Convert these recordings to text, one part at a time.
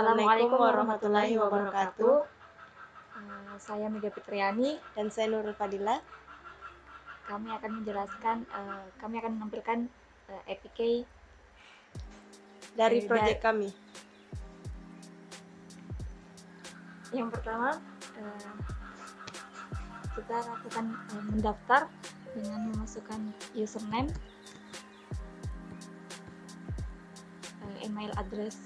Assalamualaikum warahmatullahi wabarakatuh. Saya Mega Fitriani. Dan saya Nurul Fadila. Kami akan menampilkan APK dari proyek kami. Yang pertama, kita akan mendaftar dengan memasukkan username, email address,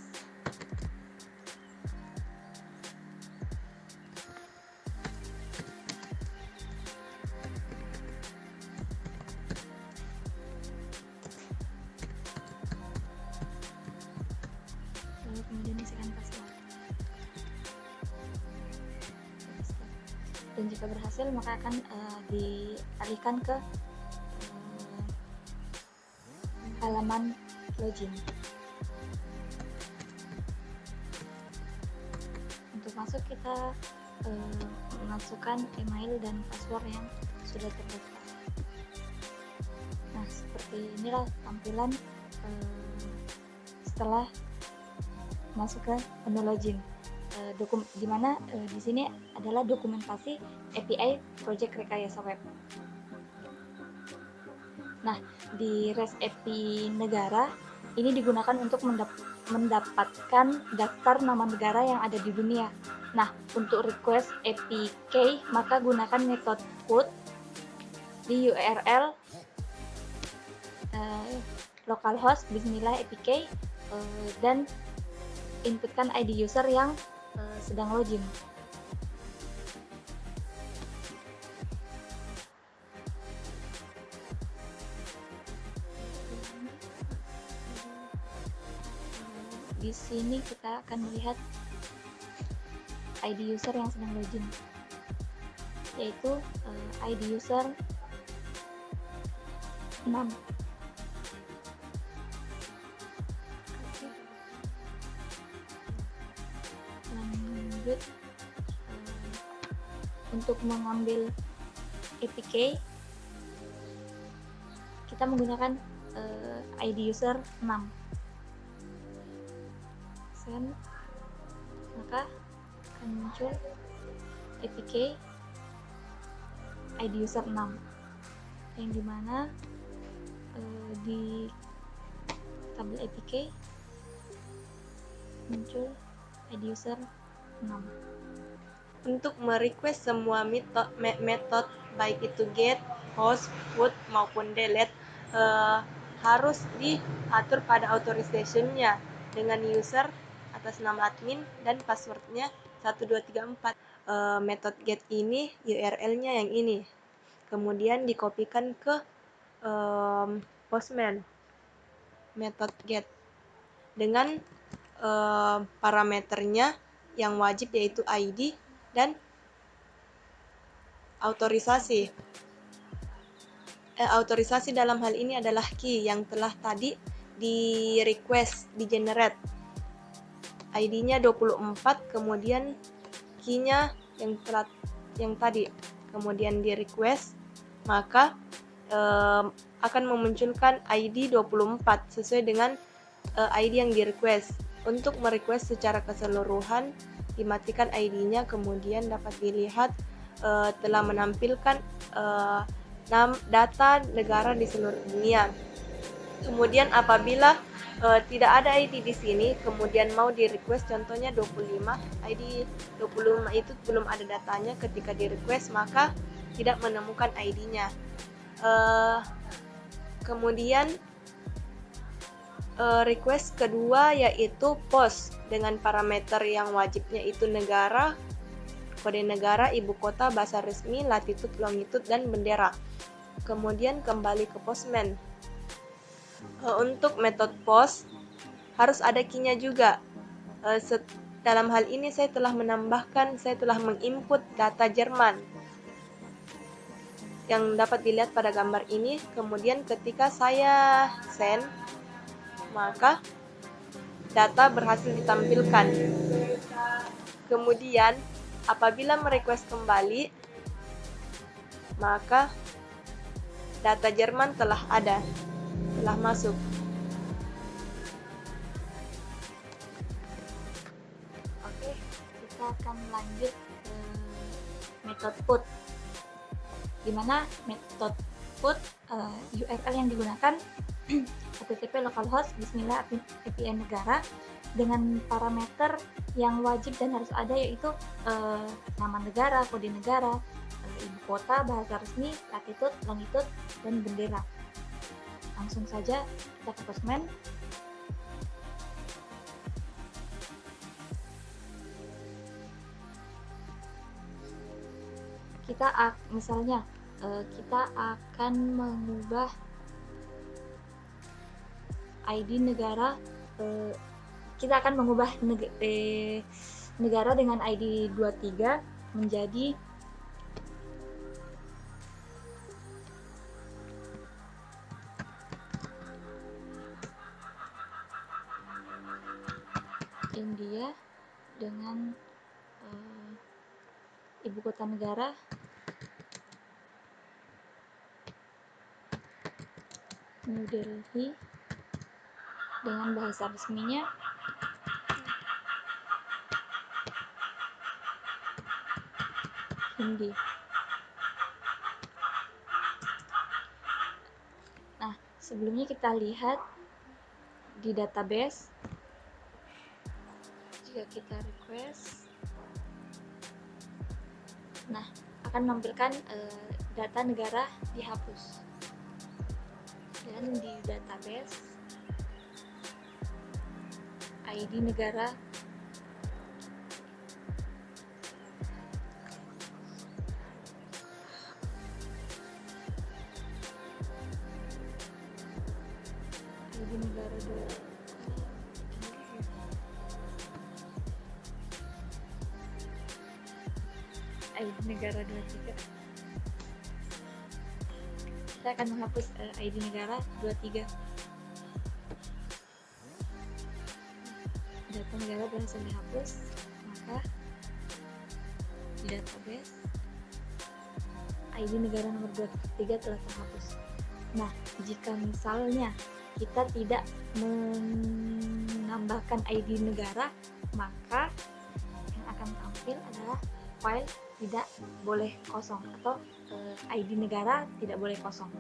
lalu kemudian isikan password. Dan jika berhasil, maka akan dialihkan ke halaman login. Untuk masuk, kita memasukkan email dan password yang sudah terdaftar. Nah, seperti inilah tampilan setelah masuk ke menu login. Di mana di sini adalah dokumentasi API Project Rekayasa Web. Nah, di REST API negara ini digunakan untuk mendapatkan daftar nama negara yang ada di dunia. Nah, untuk request APK maka gunakan metode put di URL localhost bismillah APK dan inputkan ID user yang sedang login. Di sini kita akan melihat ID user yang sedang login, yaitu ID user 6. Lanjut, untuk mengambil APK kita menggunakan ID user 6. Send, maka akan muncul APK ID user 6 yang dimana di tabel APK muncul ID user 6. Untuk merequest semua metode baik itu get, host, put maupun delete harus diatur pada authorization-nya dengan user atas nama admin dan passwordnya 1234. Metode get ini URL-nya yang ini, kemudian dikopikan ke Postman metode get dengan parameternya yang wajib yaitu ID dan autorisasi. Autorisasi dalam hal ini adalah key yang telah tadi di request, di generate. ID-nya 24, kemudian key-nya yang tadi, kemudian di request, maka akan memunculkan ID 24 sesuai dengan ID yang di request. Untuk merequest secara keseluruhan, dimatikan ID-nya, kemudian dapat dilihat telah menampilkan data negara di seluruh dunia. Kemudian apabila tidak ada ID di sini, kemudian mau di request contohnya 25, ID 25 itu belum ada datanya ketika di request, maka tidak menemukan ID-nya. Kemudian request kedua yaitu post dengan parameter yang wajibnya itu negara, kode negara, ibu kota, bahasa resmi, latitude, longitude, dan bendera. Kemudian kembali ke Postman. Untuk metode post harus ada key-nya juga. Dalam hal ini saya telah menginput data Jerman yang dapat dilihat pada gambar ini. Kemudian ketika saya send, maka data berhasil ditampilkan. Kemudian apabila merequest kembali, maka data Jerman telah masuk. lanjut ke metode put, dimana metode put URL yang digunakan http localhost bismillah VPN negara dengan parameter yang wajib dan harus ada, yaitu nama negara, kode negara, ibu kota, bahasa resmi, latitude, longitude, dan bendera. Langsung saja kita ke Postman. Misalnya kita akan mengubah ID negara, kita akan mengubah negara dengan ID 23 menjadi India dengan ibu kota negara New Delhi dengan bahasa resminya Hindi. Nah, sebelumnya kita lihat di database, jika kita request, nah akan menampilkan data negara dihapus. Dan di database ID negara ID negara 23. Kita akan menghapus ID negara 23. Data negara berhasil dihapus, maka di database ID negara nomor 23 telah terhapus. Nah, jika misalnya kita tidak menambahkan ID negara, maka yang akan tampil adalah file tidak boleh kosong atau ID negara tidak boleh kosong.